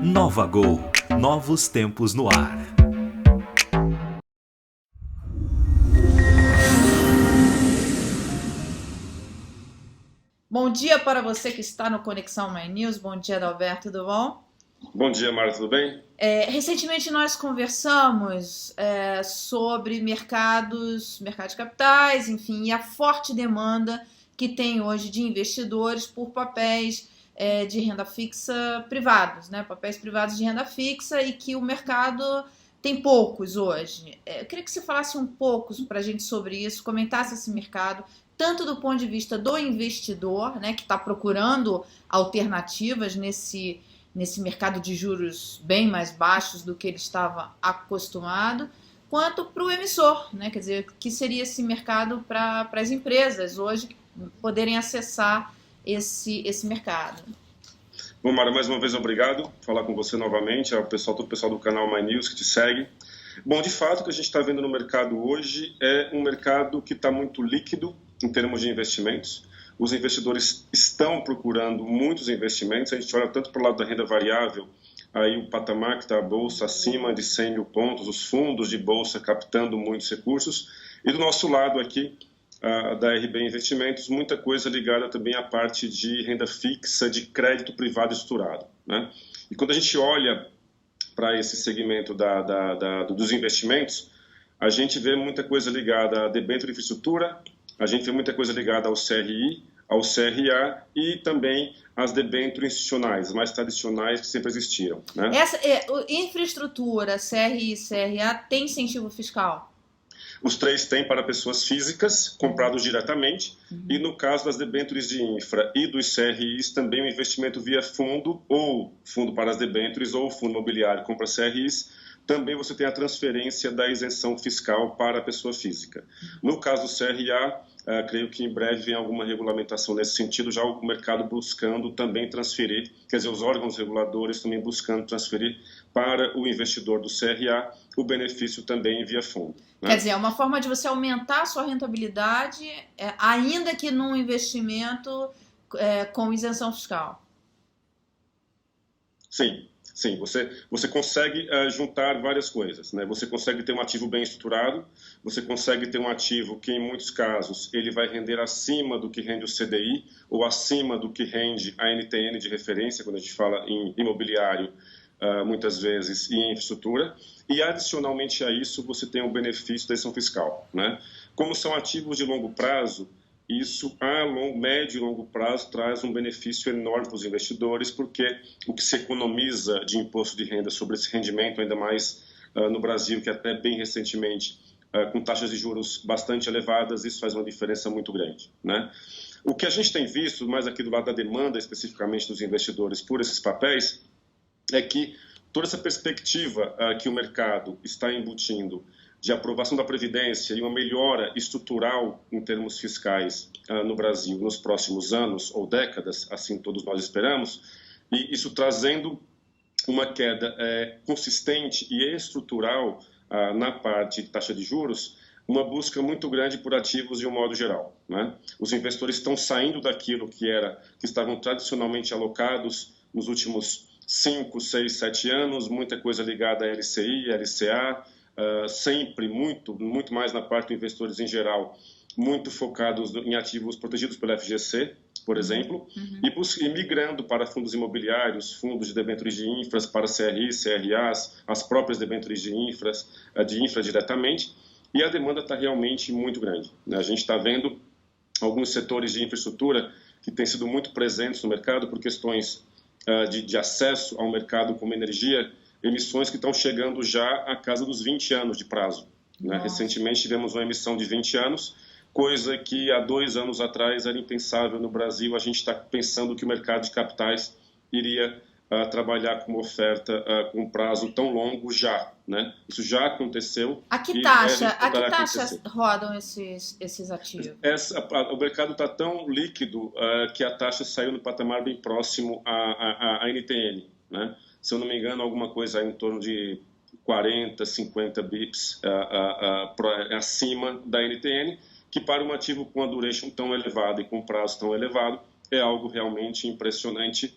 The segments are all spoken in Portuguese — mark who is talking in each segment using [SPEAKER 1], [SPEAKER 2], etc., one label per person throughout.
[SPEAKER 1] Nova Gol, novos tempos no ar.
[SPEAKER 2] Bom dia para você que está no Conexão My News. Bom dia, Adalberto, tudo bom?
[SPEAKER 3] Bom dia, Marta, tudo bem?
[SPEAKER 2] Recentemente nós conversamos sobre mercados de capitais, enfim, e a forte demanda que tem hoje de investidores por papéis de renda fixa privados, né? Papéis privados de renda fixa e que o mercado tem poucos hoje. Eu queria que você falasse um pouco para a gente sobre isso, comentasse esse mercado, tanto do ponto de vista do investidor, né, que está procurando alternativas nesse mercado de juros bem mais baixos do que ele estava acostumado, quanto para o emissor, né? Quer dizer, que seria esse mercado para as empresas hoje poderem acessar esse mercado.
[SPEAKER 3] Bom, Mara, mais uma vez obrigado por falar com você novamente, ao pessoal, todo o pessoal do canal My News que te segue. Bom, de fato, o que a gente está vendo no mercado hoje é um mercado que está muito líquido em termos de investimentos. Os investidores estão procurando muitos investimentos. A gente olha tanto para o lado da renda variável, aí o patamar que está a bolsa acima de 100 mil pontos, os fundos de bolsa captando muitos recursos. E do nosso lado aqui, da RB Investimentos, muita coisa ligada também à parte de renda fixa, de crédito privado estruturado, né? E quando a gente olha para esse segmento dos investimentos, a gente vê muita coisa ligada a debênture de infraestrutura, a gente vê muita coisa ligada ao CRI, ao CRA e também às debêntures institucionais, mais tradicionais que sempre existiram, né?
[SPEAKER 2] Infraestrutura, CRI e CRA tem incentivo fiscal?
[SPEAKER 3] Os três têm para pessoas físicas, comprados diretamente, e no caso das debêntures de infra e dos CRIs, também o investimento via fundo, ou fundo para as debêntures, ou fundo imobiliário compra CRIs, também você tem a transferência da isenção fiscal para a pessoa física. No caso do CRA, creio que em breve vem alguma regulamentação nesse sentido, já o mercado buscando também transferir, quer dizer, os órgãos reguladores também buscando transferir para o investidor do CRA o benefício também via fundo, né?
[SPEAKER 2] Quer dizer, é uma forma de você aumentar a sua rentabilidade, ainda que num investimento com isenção fiscal.
[SPEAKER 3] Sim, sim, você consegue juntar várias coisas, né? Você consegue ter um ativo bem estruturado, você consegue ter um ativo que, em muitos casos, ele vai render acima do que rende o CDI ou acima do que rende a NTN de referência, quando a gente fala em imobiliário, muitas vezes, e em infraestrutura. E, adicionalmente a isso, você tem o benefício da isenção fiscal, né? Como são ativos de longo prazo, isso a médio e longo prazo traz um benefício enorme para os investidores, porque o que se economiza de imposto de renda sobre esse rendimento, ainda mais no Brasil, que até bem recentemente, com taxas de juros bastante elevadas, isso faz uma diferença muito grande, né? O que a gente tem visto, mais aqui do lado da demanda, especificamente dos investidores por esses papéis, é que toda essa perspectiva que o mercado está embutindo de aprovação da Previdência e uma melhora estrutural em termos fiscais no Brasil nos próximos anos ou décadas, assim todos nós esperamos, e isso trazendo uma queda consistente e estrutural na parte de taxa de juros, uma busca muito grande por ativos de um modo geral, né? Os investidores estão saindo daquilo que estavam tradicionalmente alocados nos últimos 5, 6, 7 anos, muita coisa ligada a LCI, LCA, sempre muito mais na parte dos investidores em geral, muito focados em ativos protegidos pela FGC, por exemplo, e migrando para fundos imobiliários, fundos de debêntures de infras, para CRIs, CRAs, as próprias debêntures de infra diretamente, e a demanda está realmente muito grande, né? A gente está vendo alguns setores de infraestrutura que têm sido muito presentes no mercado por questões de acesso ao mercado como energia, emissões que estão chegando já à casa dos 20 anos de prazo, né? Recentemente tivemos uma emissão de 20 anos, coisa que há 2 anos atrás era impensável no Brasil. A gente está pensando que o mercado de capitais iria trabalhar com uma oferta com um prazo tão longo já, né? Isso já aconteceu.
[SPEAKER 2] A que taxa rodam esses ativos?
[SPEAKER 3] O mercado está tão líquido que a taxa saiu no patamar bem próximo à NTN, né? Se eu não me engano, alguma coisa em torno de 40, 50 bips acima da NTN, que para um ativo com a duration tão elevada e com prazo tão elevado, é algo realmente impressionante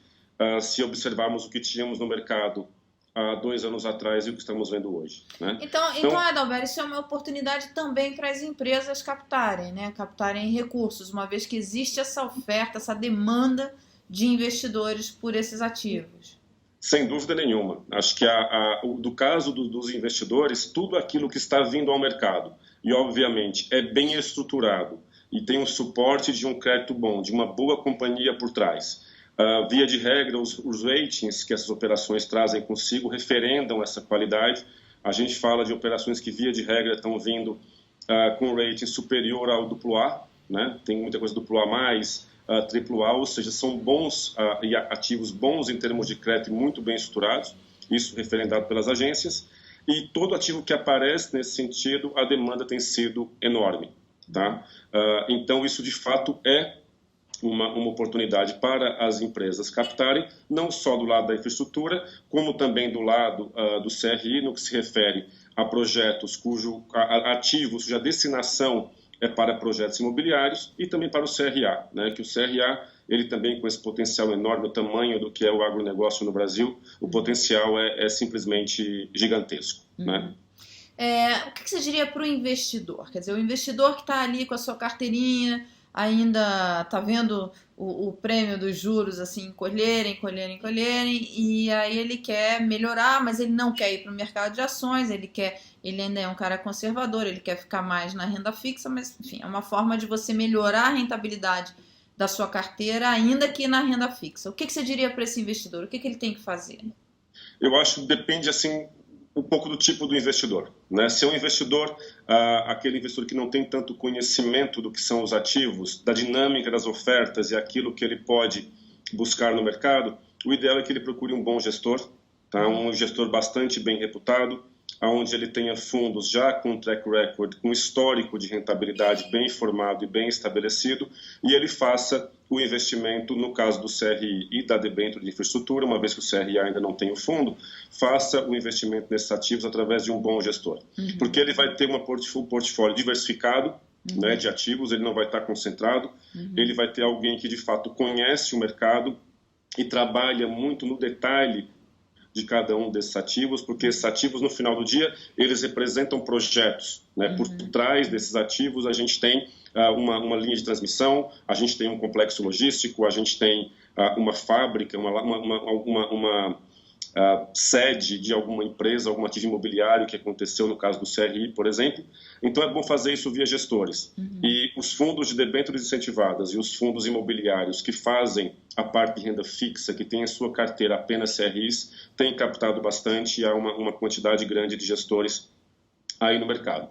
[SPEAKER 3] se observarmos o que tínhamos no mercado há 2 anos atrás e o que estamos vendo hoje, né?
[SPEAKER 2] Então, Adalberto, isso é uma oportunidade também para as empresas captarem, né? Captarem recursos, uma vez que existe essa oferta, essa demanda de investidores por esses ativos.
[SPEAKER 3] Sem dúvida nenhuma. Acho que do caso dos investidores, tudo aquilo que está vindo ao mercado e, obviamente, é bem estruturado e tem um suporte de um crédito bom, de uma boa companhia por trás. Via de regra, os ratings que essas operações trazem consigo referendam essa qualidade. A gente fala de operações que, via de regra, estão vindo com rating superior ao AA, né? Tem muita coisa AA+, AAA, ou seja, são bons e ativos bons em termos de crédito muito bem estruturados, isso referendado pelas agências, e todo ativo que aparece nesse sentido, a demanda tem sido enorme. Tá? Então, isso de fato é uma oportunidade para as empresas captarem, não só do lado da infraestrutura, como também do lado do CRI, no que se refere a projetos ativos cuja destinação é para projetos imobiliários, e também para o CRA, né? Que o CRA, ele também com esse potencial enorme, o tamanho do que é o agronegócio no Brasil, o potencial é simplesmente gigantesco. Né?
[SPEAKER 2] O que você diria para o investidor? Quer dizer, o investidor que está ali com a sua carteirinha, ainda está vendo o prêmio dos juros assim encolherem, e aí ele quer melhorar, mas ele não quer ir para o mercado de ações, ele ainda é um cara conservador, ele quer ficar mais na renda fixa, mas enfim, é uma forma de você melhorar a rentabilidade da sua carteira, ainda que na renda fixa. O que você diria para esse investidor? O que ele tem que fazer?
[SPEAKER 3] Eu acho que depende assim um pouco do tipo do investidor, né? Se é um investidor, aquele investidor que não tem tanto conhecimento do que são os ativos, da dinâmica das ofertas e aquilo que ele pode buscar no mercado, o ideal é que ele procure um bom gestor, tá? Um gestor bastante bem reputado, onde ele tenha fundos já com track record, com histórico de rentabilidade bem formado e bem estabelecido, e ele faça o investimento, no caso do CRI e da debênture de infraestrutura, uma vez que o CRI ainda não tem o fundo, faça o investimento nesses ativos através de um bom gestor. Porque ele vai ter um portfólio diversificado, né, de ativos, ele não vai estar concentrado, ele vai ter alguém que de fato conhece o mercado e trabalha muito no detalhe de cada um desses ativos, porque esses ativos, no final do dia, eles representam projetos, né? Por trás desses ativos, a gente tem uma linha de transmissão, a gente tem um complexo logístico, a gente tem uma fábrica, uma sede de alguma empresa, algum ativo imobiliário que aconteceu no caso do CRI, por exemplo. Então, é bom fazer isso via gestores. E os fundos de debêntures incentivadas e os fundos imobiliários que fazem a parte de renda fixa, que tem em sua carteira apenas CRIs, têm captado bastante e há uma quantidade grande de gestores aí no mercado.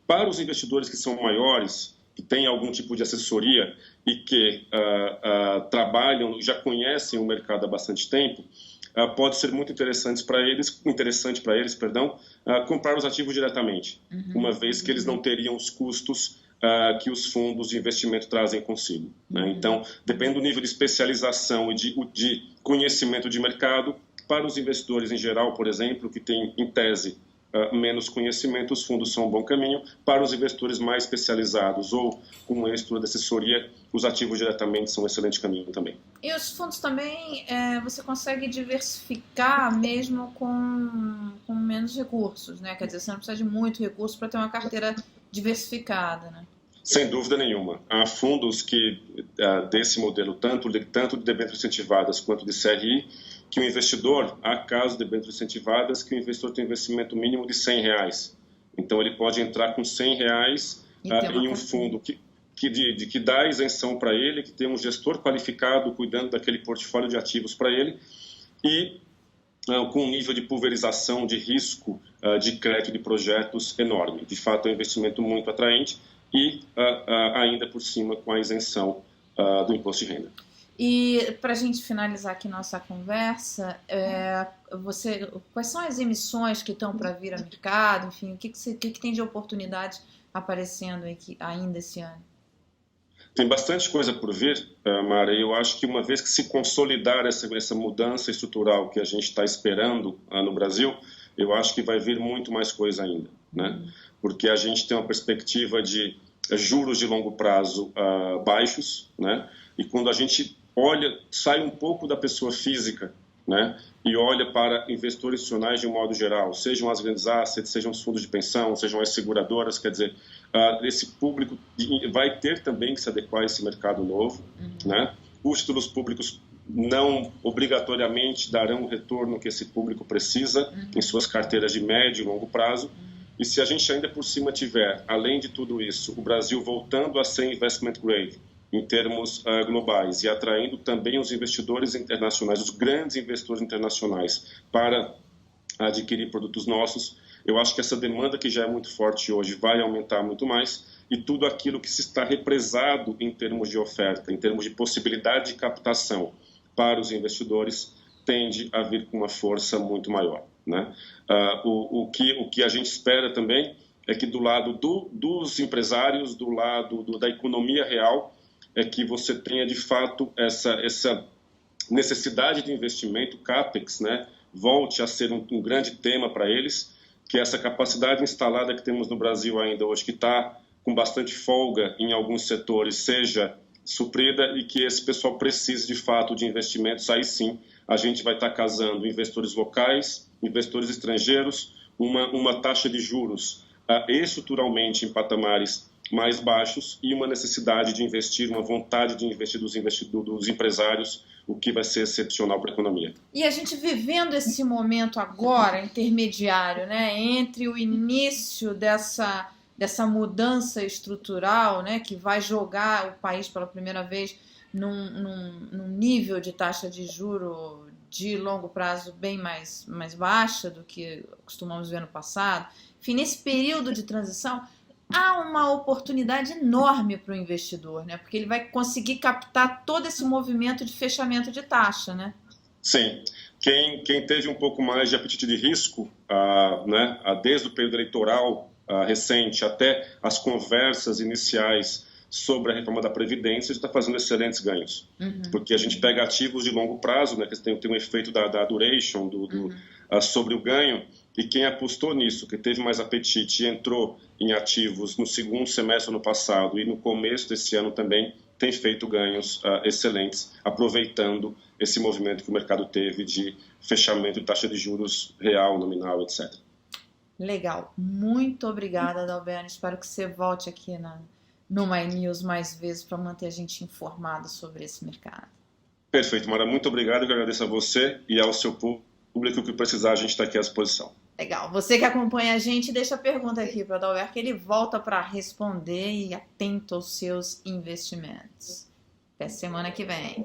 [SPEAKER 3] Para os investidores que são maiores, que têm algum tipo de assessoria e que trabalham, já conhecem o mercado há bastante tempo, pode ser muito interessante para eles, comprar os ativos diretamente, uma vez que eles não teriam os custos que os fundos de investimento trazem consigo. Né? Então, depende do nível de especialização e de conhecimento de mercado. Para os investidores em geral, por exemplo, que têm, em tese, menos conhecimento, os fundos são um bom caminho. Para os investidores mais especializados ou com uma estrutura de assessoria, os ativos diretamente são um excelente caminho também.
[SPEAKER 2] E os fundos também, você consegue diversificar mesmo com menos recursos, né? Quer dizer, você não precisa de muito recurso para ter uma carteira diversificada, né?
[SPEAKER 3] Sem dúvida nenhuma. Há fundos que, desse modelo, tanto de debêntures incentivadas quanto de CRI, que o investidor, há casos de debêntures incentivadas, que o investidor tem um investimento mínimo de R$100. Então, ele pode entrar com R$100 em um fundo que dá isenção para ele, que tem um gestor qualificado cuidando daquele portfólio de ativos para ele, e com um nível de pulverização de risco de crédito de projetos enorme. De fato, é um investimento muito atraente e ainda por cima com a isenção do imposto de renda.
[SPEAKER 2] E para a gente finalizar aqui nossa conversa, quais são as emissões que estão para vir ao mercado? Enfim, o que tem de oportunidade aparecendo ainda esse ano?
[SPEAKER 3] Tem bastante coisa por vir, Mara, e eu acho que uma vez que se consolidar essa mudança estrutural que a gente está esperando no Brasil, eu acho que vai vir muito mais coisa ainda, né? Porque a gente tem uma perspectiva de juros de longo prazo baixos, né? E quando a gente sai um pouco da pessoa física, né, e olha para investidores institucionais de um modo geral, sejam as grandes assets, sejam os fundos de pensão, sejam as seguradoras, quer dizer, esse público vai ter também que se adequar a esse mercado novo, né? Os títulos públicos não obrigatoriamente darão o retorno que esse público precisa em suas carteiras de médio e longo prazo. E se a gente ainda por cima tiver, além de tudo isso, o Brasil voltando a ser investment grade em termos globais e atraindo também os investidores internacionais, os grandes investidores internacionais para adquirir produtos nossos, eu acho que essa demanda que já é muito forte hoje vai aumentar muito mais e tudo aquilo que se está represado em termos de oferta, em termos de possibilidade de captação para os investidores, tende a vir com uma força muito maior, né? O que a gente espera também é que do lado dos empresários, do lado da economia real, é que você tenha de fato essa necessidade de investimento, CAPEX, né, volte a ser um grande tema para eles, que essa capacidade instalada que temos no Brasil ainda hoje, que está com bastante folga em alguns setores, seja suprida e que esse pessoal precise de fato de investimentos. Aí sim a gente vai estar casando investidores locais, investidores estrangeiros, uma taxa de juros estruturalmente em patamares mais baixos e uma necessidade de investir, uma vontade de investir dos empresários, o que vai ser excepcional para a economia.
[SPEAKER 2] E a gente vivendo esse momento agora, intermediário, né, entre o início dessa mudança estrutural, né, que vai jogar o país pela primeira vez num nível de taxa de juro de longo prazo bem mais baixa do que costumamos ver no passado. Enfim, nesse período de transição, há uma oportunidade enorme para o investidor, né? Porque ele vai conseguir captar todo esse movimento de fechamento de taxa, né?
[SPEAKER 3] Sim. Quem teve um pouco mais de apetite de risco, né, desde o período eleitoral recente até as conversas iniciais sobre a reforma da Previdência, está fazendo excelentes ganhos. Porque a gente pega ativos de longo prazo, né, que tem um efeito da duration sobre o ganho, e quem apostou nisso, que teve mais apetite e entrou em ativos no segundo semestre do ano passado e no começo desse ano também, tem feito ganhos excelentes, aproveitando esse movimento que o mercado teve de fechamento de taxa de juros real, nominal, etc.
[SPEAKER 2] Legal. Muito obrigada, Adalberto. Espero que você volte aqui no My News mais vezes para manter a gente informado sobre esse mercado.
[SPEAKER 3] Perfeito, Mara. Muito obrigado. Eu agradeço a você e ao seu público. Que precisar, a gente está aqui à disposição.
[SPEAKER 2] Legal. Você que acompanha a gente, deixa a pergunta aqui para o Adalberto, que ele volta para responder e atento aos seus investimentos. Até semana que vem.